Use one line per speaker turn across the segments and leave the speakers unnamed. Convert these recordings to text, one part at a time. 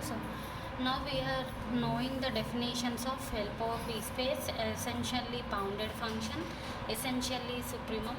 So now we are knowing the definitions of L power p space, essentially bounded function, essentially supremum,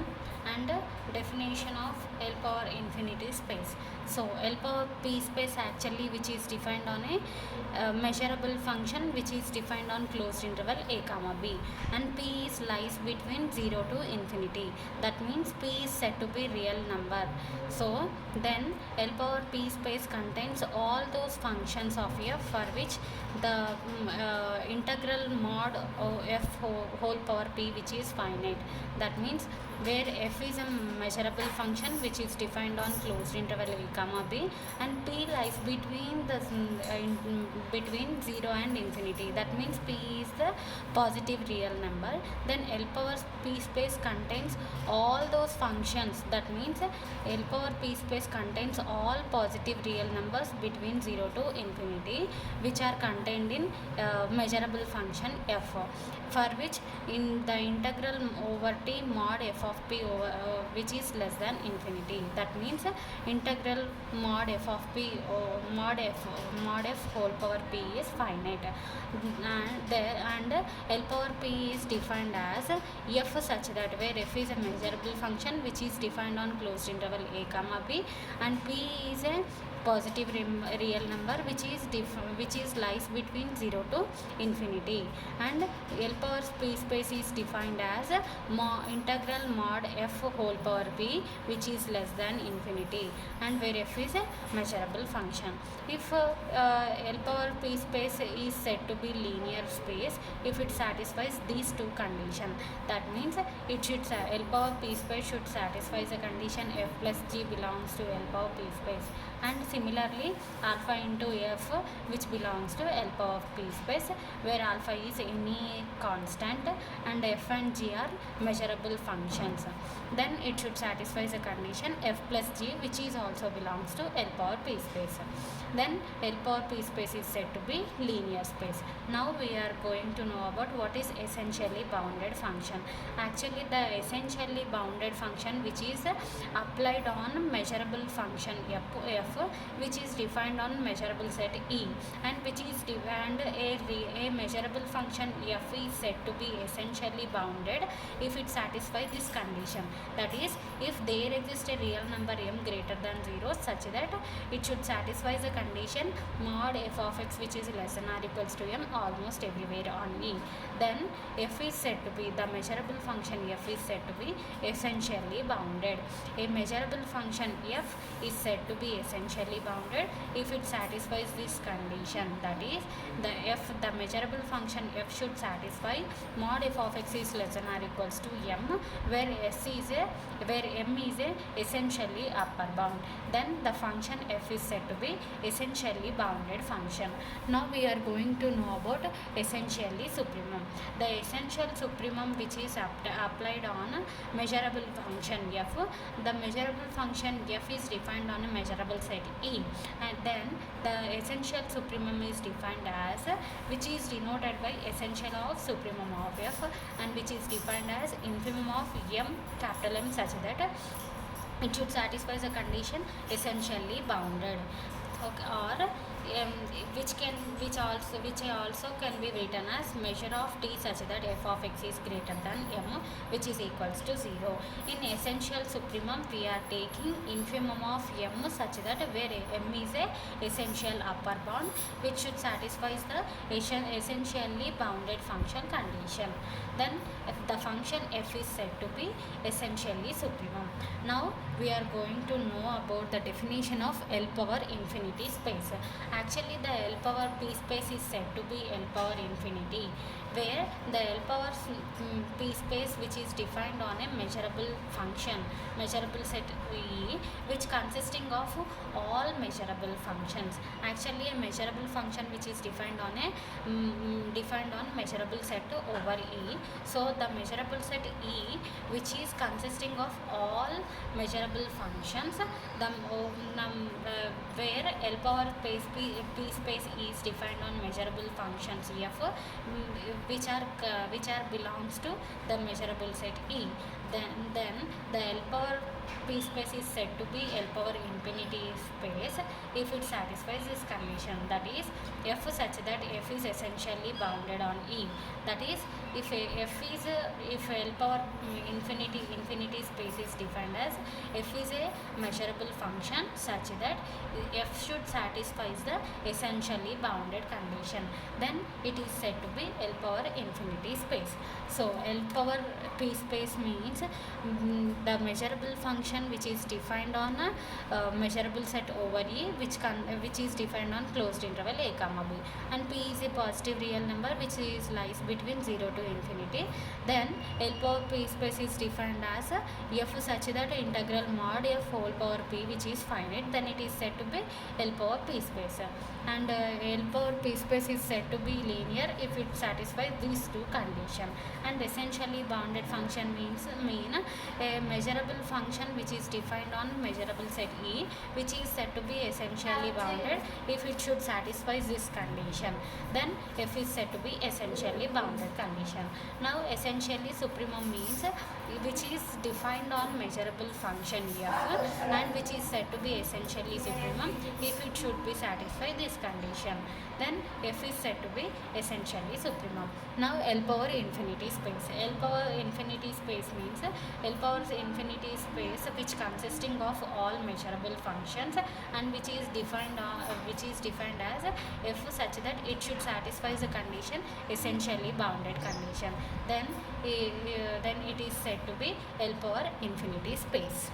and definition of L power infinity space. So L power p space actually which is defined on a measurable function which is defined on closed interval a comma b, and p is lies between 0 to infinity. That means p is said to be real number. So then L power p space contains all those functions of f for which the integral mod f whole power p which is finite. That means where f is a measurable function which is defined on closed interval a comma b, and p lies between the between 0 and infinity. That means p is the positive real number. Then L power p space contains all those functions. That means L power p space contains all positive real numbers between 0 to infinity which are contained in measurable function f, for which in the integral over t mod f of p over which is less than infinity. That means integral mod f of p mod f whole power p is finite, and L power p is defined as f such that where f is a measurable function which is defined on closed interval a comma b, and p is a positive real number which is lies between 0 to infinity, and L power p space is defined as integral mod f whole power p which is less than infinity, and where f is a measurable function. If L power p space is said to be linear space if it satisfies these two conditions. That means it should L power p space should satisfy the condition f plus g belongs to L power p space, and similarly alpha into f which belongs to L power of p space, where alpha is any constant and f and g are measurable functions. Then it should satisfy the condition f plus g which is also belongs to L power p space. Then L power p space is said to be linear space. Now we are going to know about what is essentially bounded function. Actually the essentially bounded function which is applied on measurable function f which is defined on measurable set E, and which is defined a measurable function f is said to be essentially bounded if it satisfies this condition. That is, if there exists a real number m greater than 0 such that it should satisfy the condition mod f of x which is less than or equals to m almost everywhere on E, then f is said to be, the measurable function f is said to be essentially bounded. A measurable function f is said to be essentially bounded if it satisfies this condition. That is, the measurable function f should satisfy mod f of x is less than or equals to m, where m is a essentially upper bound. Then the function f is said to be essentially bounded function. Now we are going to know about essentially supremum. The essential supremum which is applied on measurable function f. The measurable function f is defined on a measurable set E, and then the essential supremum is defined as which is denoted by essential of supremum of f, and which is defined as infimum of m capital M such that it should satisfy the condition essentially bounded. Okay, or which also can be written as measure of t such that f of x is greater than m which is equals to 0. In essential supremum we are taking infimum of m such that where m is a essential upper bound which should satisfy the essentially bounded function condition. Then the function f is said to be essentially supremum. Now we are going to know about the definition of L power infinity space. Actually the L power p space is said to be L power infinity, where the L power p space which is defined on a measurable function, measurable set E, which consisting of all measurable functions. Actually a measurable function which is defined on a measurable set over E. So the measurable set E which is consisting of all measurable functions, where L power p space is defined on measurable functions f which are belongs to the measurable set E. Then the L power P space is said to be L power infinity space if it satisfies this condition, that is F such that F is essentially bounded on E. That is, if if L power infinity space is defined as F is a measurable function such that F should satisfy the essentially bounded condition, then it is said to be L power infinity space. So L power P space means the measurable function which is defined on a measurable set over E, which is defined on closed interval a comma b, and P is a positive real number which is lies between 0 to infinity. Then L power P space is defined as F such that integral mod F whole power P which is finite, then it is said to be L power P space. And L power P space is said to be linear if it satisfies these two conditions. And essentially bounded function mean a measurable function which is defined on measurable set E, which is said to be essentially bounded if it should satisfy this condition, then F is said to be essentially bounded condition. Now essentially supremum means which is defined on measurable function F and which is said to be essentially supremum if it should be satisfy this condition, then F is said to be essentially supremum. Now L power infinity space. L power infinity space means L power infinity space which consisting of all measurable functions and which is defined as F such that it should satisfy the condition essentially bounded condition, then it is said to be L power infinity space.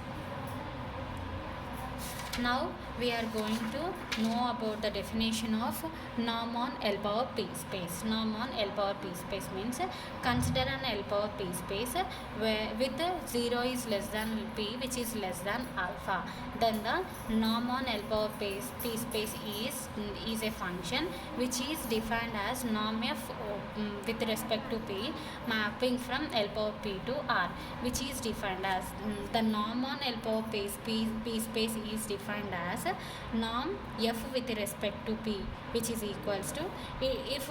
Now we are going to know about the definition of norm on L power P space. Norm on L power P space means consider an L power P space where with 0 is less than P which is less than alpha. Then the norm on L power P space is a function which is defined as norm F with respect to P mapping from L power P to R, which is defined as the norm on L power P space is defined as norm F with respect to P which is equals to if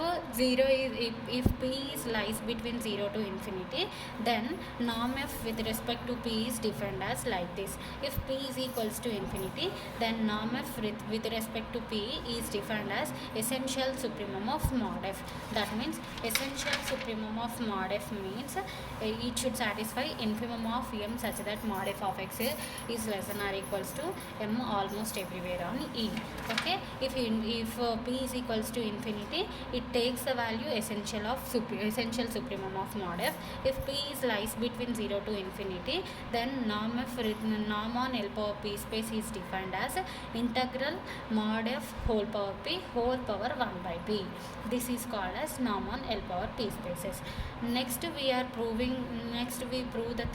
P is lies between 0 to infinity, then norm F with respect to P is defined as like this. If P is equals to infinity, then norm F with respect to P is defined as essential supremum of mod F. That means essential supremum of mod F means it should satisfy infimum of M such that mod F of X is less than or equals to M almost everywhere on E. Okay, if P is equals to infinity, it takes the value essential supremum of mod F. If P is lies between 0 to infinity, then norm on L power P space is defined as integral mod F whole power P whole power 1 by P. This is called as norm on L power P spaces. Next we prove the